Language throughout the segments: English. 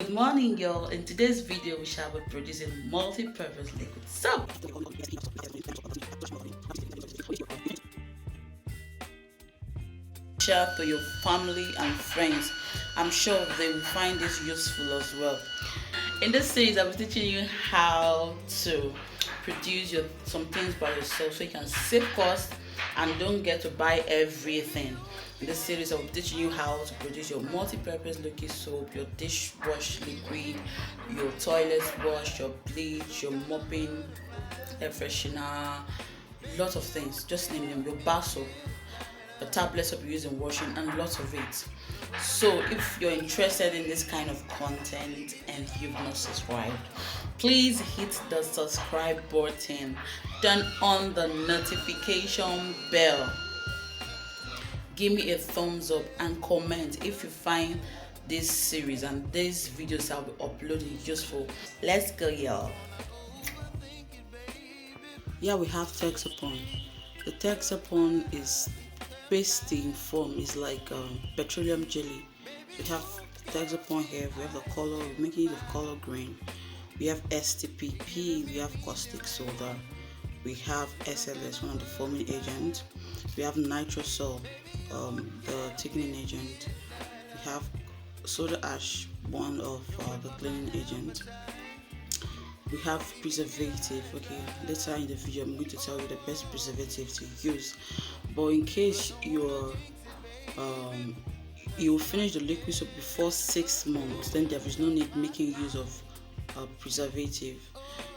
Good morning, y'all. In today's video, we shall be producing multi-purpose liquid soap. Share to your family and friends. I'm sure they will find this useful as well. In this series, I'll be teaching you how to produce some things by yourself so you can save costs and don't get to buy everything. In this series, I'll be teaching you how to produce your multi-purpose liquid soap, your dishwash liquid, your toilet wash, your bleach, your mopping, air freshener, lots of things. Just name them. Your bar soap, the tablets of using washing, and lots of it. So if you're interested in this kind of content and you've not subscribed, please hit the subscribe button, turn on the notification bell, give me a thumbs up, and comment if you find this series and these videos I'll be uploading useful. Let's go, y'all. Here we have Texapon. The Texapon is pasty in form, is like petroleum jelly. We have Texapon here. We have the color, we're making it of color green. We have STPP, we have caustic soda, we have SLS, one of the foaming agents. We have Nitrosol, the thickening agent. We have soda ash, one of the cleaning agent. We have preservative. Okay, later in the video I'm going to tell you the best preservative to use, but in case you finish the liquid soap before 6 months, then there is no need making use of preservative,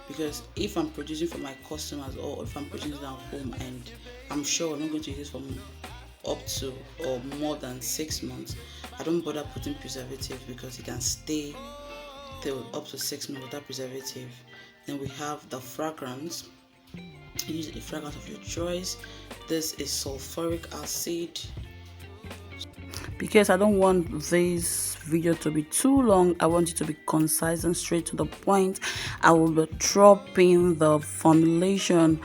because if I'm producing for my customers or if I'm producing at home and I'm sure I'm not going to use this for up to or more than 6 months, I don't bother putting preservative because it can stay till up to 6 months without preservative. Then we have the fragrance. Use a fragrance of your choice. This is sulphuric acid. Because I don't want this video to be too long, I want it to be concise and straight to the point. I will be dropping the formulation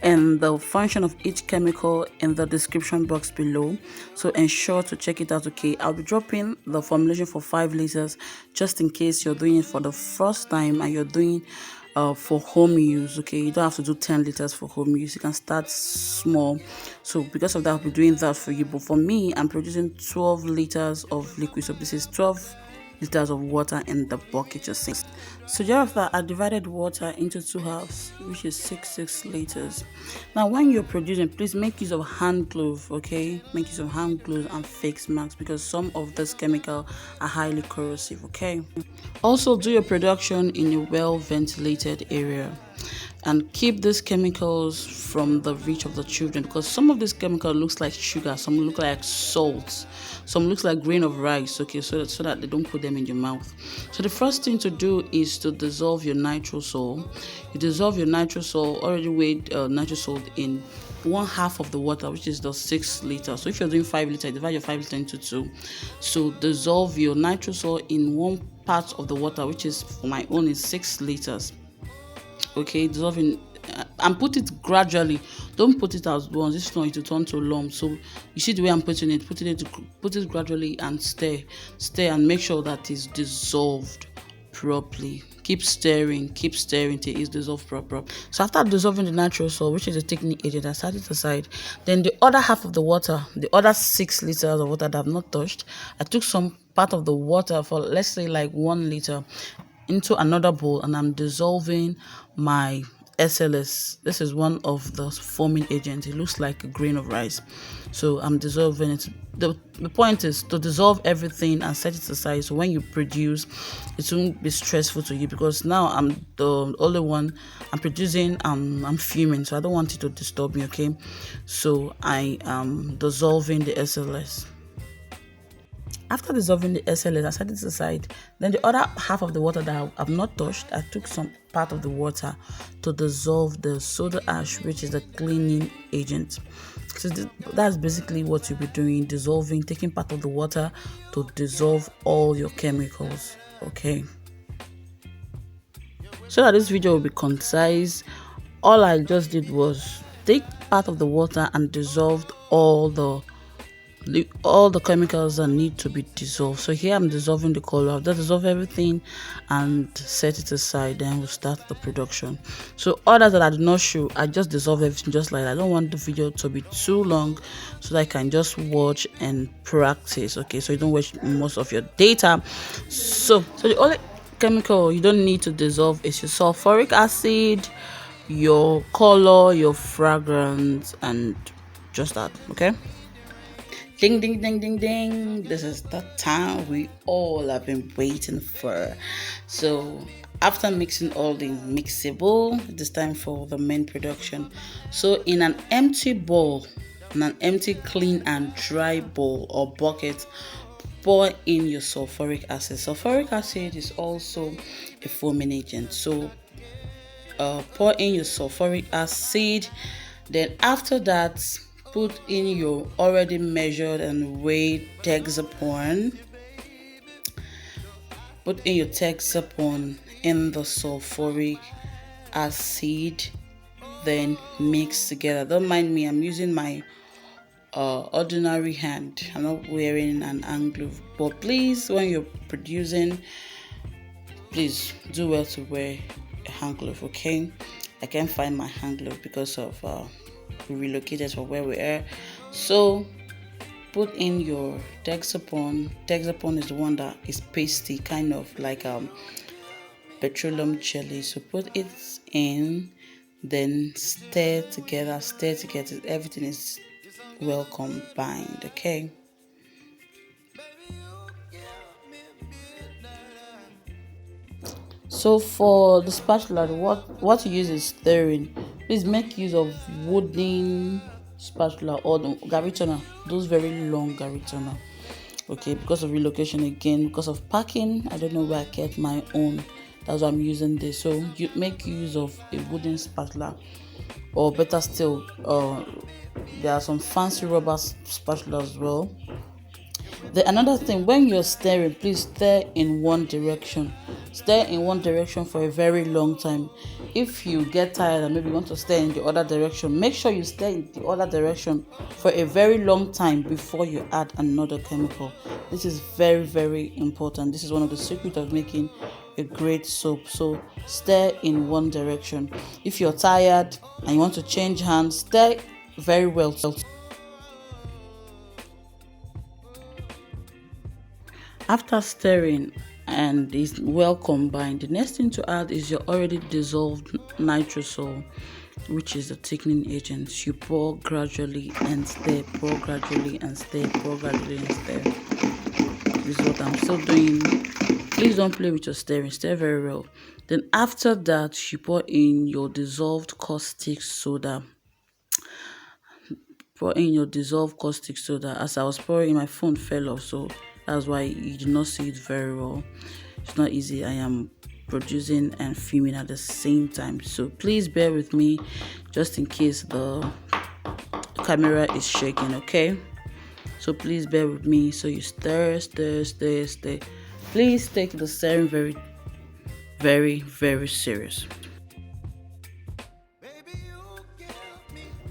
and the function of each chemical in the description box below, so ensure to check it out. Okay, I'll be dropping the formulation for 5 liters just in case you're doing it for the first time and you're doing for home use. Okay, you don't have to do 10 liters for home use, you can start small. So because of that, I'll be doing that for you. But for me, I'm producing 12 liters of liquid, so this is 12 liters of water in the bucket you're seeing. So thereafter, I divided water into 2 halves, which is 6 liters. Now when you're producing, please make use of hand glove. Okay, make use of hand gloves and face masks, because some of this chemical are highly corrosive. Okay, also do your production in a well ventilated area and keep these chemicals from the reach of the children, because some of this chemical looks like sugar, some look like salt, some looks like grain of rice. Okay, so that they don't put them in your mouth. So the first thing to do is to dissolve your nitrosol. You dissolve your nitrosol, already weighed nitrosol in 1/2 of the water, which is the 6 liters. So if you're doing 5 liters, divide your 5 liters into 2. So dissolve your nitrosol in 1 part of the water, which is, for my own, is 6 liters. Okay, dissolving and put it gradually. Don't put it at once. If not, it will turn to lump. So you see the way I'm putting it. Put it gradually and stir and make sure that it's dissolved properly. Keep stirring till it's dissolved properly. So after dissolving the nitrosol, which is a thickening agent, I set it aside. Then the other half of the water, the other 6 liters of water that I've not touched, I took some part of the water, for let's say like 1 liter, into another bowl, and I'm dissolving my SLS. This is one of the foaming agents. It looks like a grain of rice, so I'm dissolving it. The point is to dissolve everything and set it aside, so when you produce, it won't be stressful to you, because now I'm the only one I'm producing. I'm fuming, so I don't want it to disturb me. Okay, so I am dissolving the SLS. After dissolving the SLS, I set it aside. Then the other half of the water that I've not touched, I took some part of the water to dissolve the soda ash, which is the cleaning agent. So that's basically what you'll be doing, dissolving, taking part of the water to dissolve all your chemicals. Okay, so that this video will be concise, all I just did was take part of the water and dissolved all the all the chemicals that need to be dissolved. So here I'm dissolving the color. I've just dissolve everything and set it aside, then we'll start the production. So others that I did not show, I just dissolve everything just like that. I don't want the video to be too long so that I can just watch and practice. Okay, so you don't waste most of your data. So the only chemical you don't need to dissolve is your sulphuric acid, your color, your fragrance, and just that. Okay. Ding ding ding ding ding. This is the time we all have been waiting for. So after mixing all the mixable, it is time for the main production. So in an empty bowl, in an empty clean and dry bowl or bucket, pour in your sulphuric acid. Sulphuric acid is also a foaming agent. So pour in your sulphuric acid. Then after that, put in your already measured and weighed Texapon. Put in your Texapon in the sulphuric acid. Then mix together. Don't mind me, I'm using my ordinary hand. I'm not wearing an hand glove. But please, when you're producing, please do well to wear a hand glove, okay? I can't find my hand glove because of we relocated from where we are. So put in your Texapon. Texapon is the one that is pasty, kind of like petroleum jelly. So put it in, then stir together. Everything is well combined, okay? So for the spatula, what you use is stirring. Please make use of wooden spatula or the gari turner, those very long gari turner. Okay, because of relocation again, because of packing, I don't know where I get my own. That's why I'm using this. So you make use of a wooden spatula, or better still, there are some fancy rubber spatula as well. Another thing, when you're stirring, please stir in one direction. Stir in one direction for a very long time. If you get tired and maybe you want to stir in the other direction, make sure you stir in the other direction for a very long time before you add another chemical. This is very, very important. This is one of the secrets of making a great soap. So stir in one direction. If you're tired and you want to change hands, stir very well. After stirring and is well combined, the next thing to add is your already dissolved nitrosol, which is the thickening agent. You pour gradually and stir, pour gradually and stir, pour gradually and stir. This is what I'm still doing. Please don't play with your stirring, stir very well. Then after that, you pour in your dissolved caustic soda. Pour in your dissolved caustic soda. As I was pouring, my phone fell off, so that's why you do not see it very well. It's not easy. I am producing and filming at the same time, so please bear with me just in case the camera is shaking, okay? So please bear with me. So you stir. Please take the stirring very, very, very serious.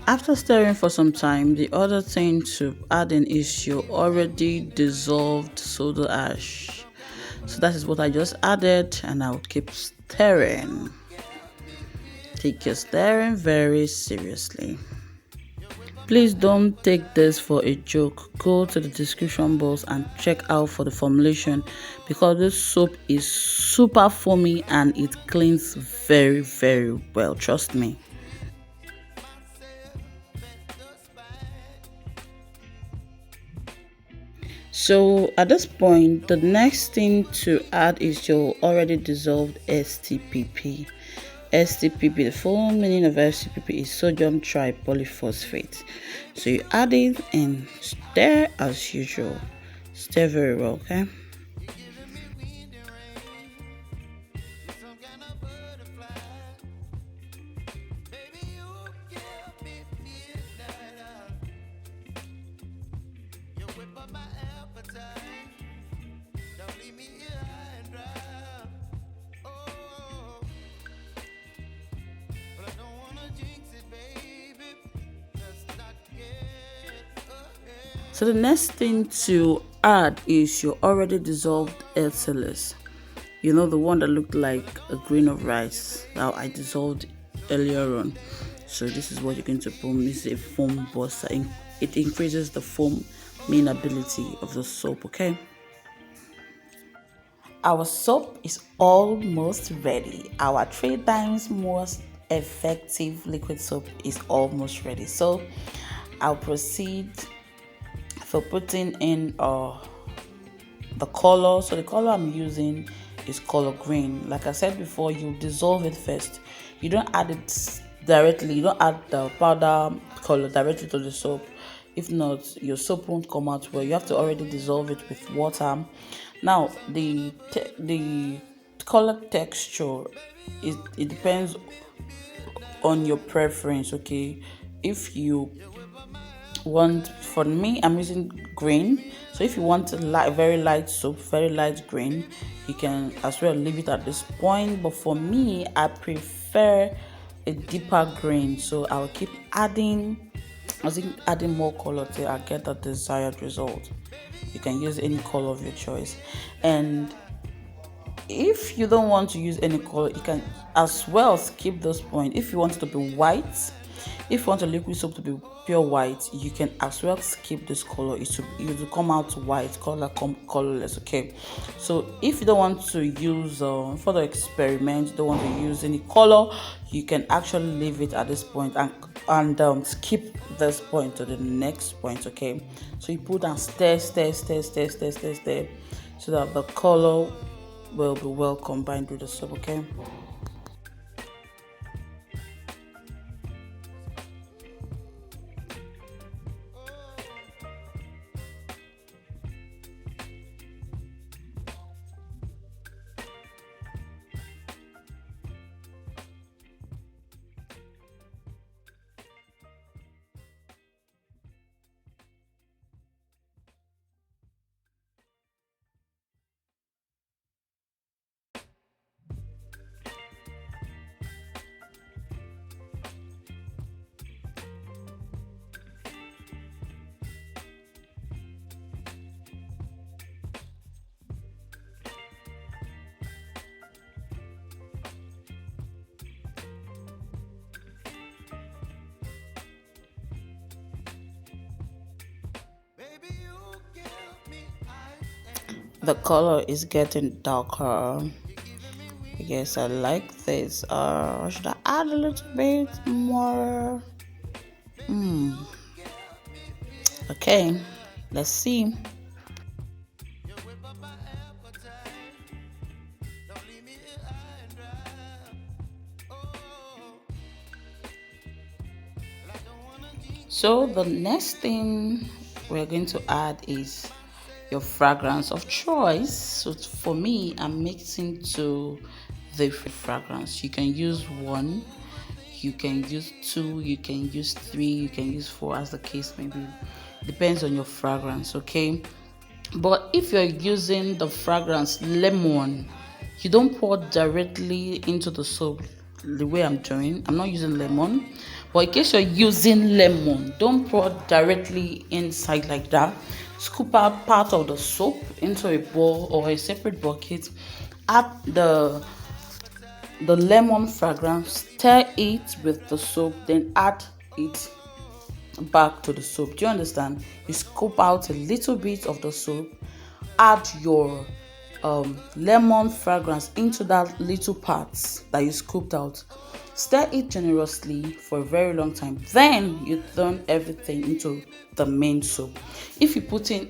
After stirring for some time, the other thing to add in is your already dissolved soda ash. So that is what I just added, and I'll keep stirring. Take your stirring very seriously. Please don't take this for a joke. Go to the description box and check out for the formulation, because this soap is super foamy and it cleans very, very well. Trust me. So at this point, the next thing to add is your already dissolved STPP. STPP, the full meaning of STPP is sodium tripolyphosphate. So you add it and stir as usual. Stir very well, okay? So the next thing to add is your already dissolved SLS. You know, the one that looked like a grain of rice that I dissolved earlier on. So this is what you're going to put. This is a foam boaster. It increases the foam main ability of the soap. Okay. Our soap is almost ready. Our 3 times most effective liquid soap is almost ready. So I'll proceed for putting in the color. So the color I'm using is color green. Like I said before, you dissolve it first. You don't add it directly. You don't add the powder color directly to the soap. If not, your soap won't come out well. You have to already dissolve it with water. Now the color texture, it depends on your preference. Okay, if you want, for me, I'm using green. So if you want a very light soap, very light green, you can as well leave it at this point. But for me, I prefer a deeper green, so I'll keep adding. I think adding more color till I get the desired result. You can use any color of your choice, and if you don't want to use any color, you can as well skip this point. If you want it to be white, if you want a liquid soap to be pure white, you can as well skip this color. It will come out white, colorless. Okay, so if you don't want to use for the experiment, you don't want to use any color, you can actually leave it at this point and skip this point to the next point. Okay, so you put and stir, so that the color will be well combined with the soap. Okay. The color is getting darker. Yes, I like this. Should I add a little bit more? Okay, let's see. So the next thing we're going to add is your fragrance of choice. So for me, I'm mixing two different fragrance. You can use one, you can use two, you can use three, you can use four, as the case may be. Depends on your fragrance. Okay, but if you're using the fragrance lemon, you don't pour directly into the soap the way I'm doing. I'm not using lemon, but in case you're using lemon, don't pour directly inside like that. Scoop out part of the soap into a bowl or a separate bucket. Add the lemon fragrance, stir it with the soap, then add it back to the soap. Do you understand? You scoop out a little bit of the soap, add your lemon fragrance into that little parts that you scooped out. Stir it generously for a very long time. Then you turn everything into the main soap. If you put in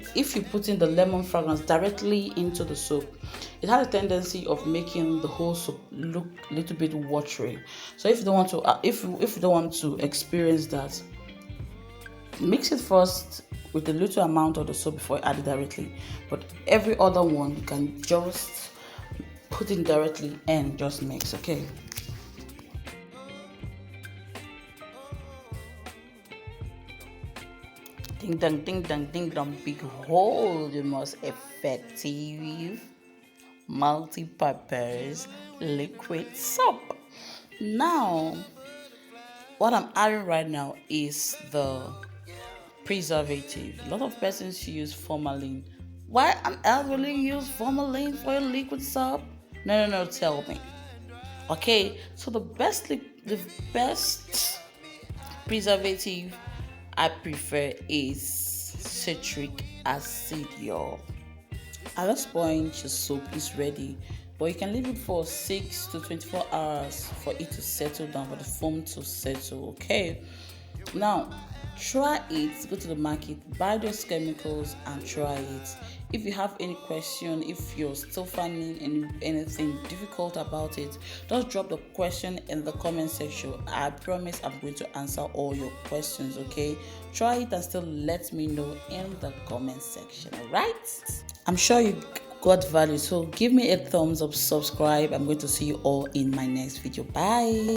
the lemon fragrance directly into the soap, it has a tendency of making the whole soap look a little bit watery. So if you don't want to, if you don't want to experience that, mix it first with a little amount of the soap before you add it directly. But every other one, you can just put it directly and just mix. Okay. Ding dong, ding dong, ding dong. Behold the most effective multi-purpose liquid soap. Now, what I'm adding right now is the preservative. A lot of persons use formalin. Why on earth will you use formalin for a liquid soap? No, no, no, tell me. Okay, so the best preservative I prefer is citric acid, y'all. At this point, your soap is ready, but you can leave it for 6 to 24 hours for it to settle down, for the foam to settle. Okay, now try it. Go to the market, buy those chemicals, and try it. If you have any question, if you're still finding anything difficult about it, just drop the question in the comment section. I promise I'm going to answer all your questions. Okay, try it and still let me know in the comment section. All right, I'm sure you got value, so give me a thumbs up, subscribe. I'm going to see you all in my next video. Bye.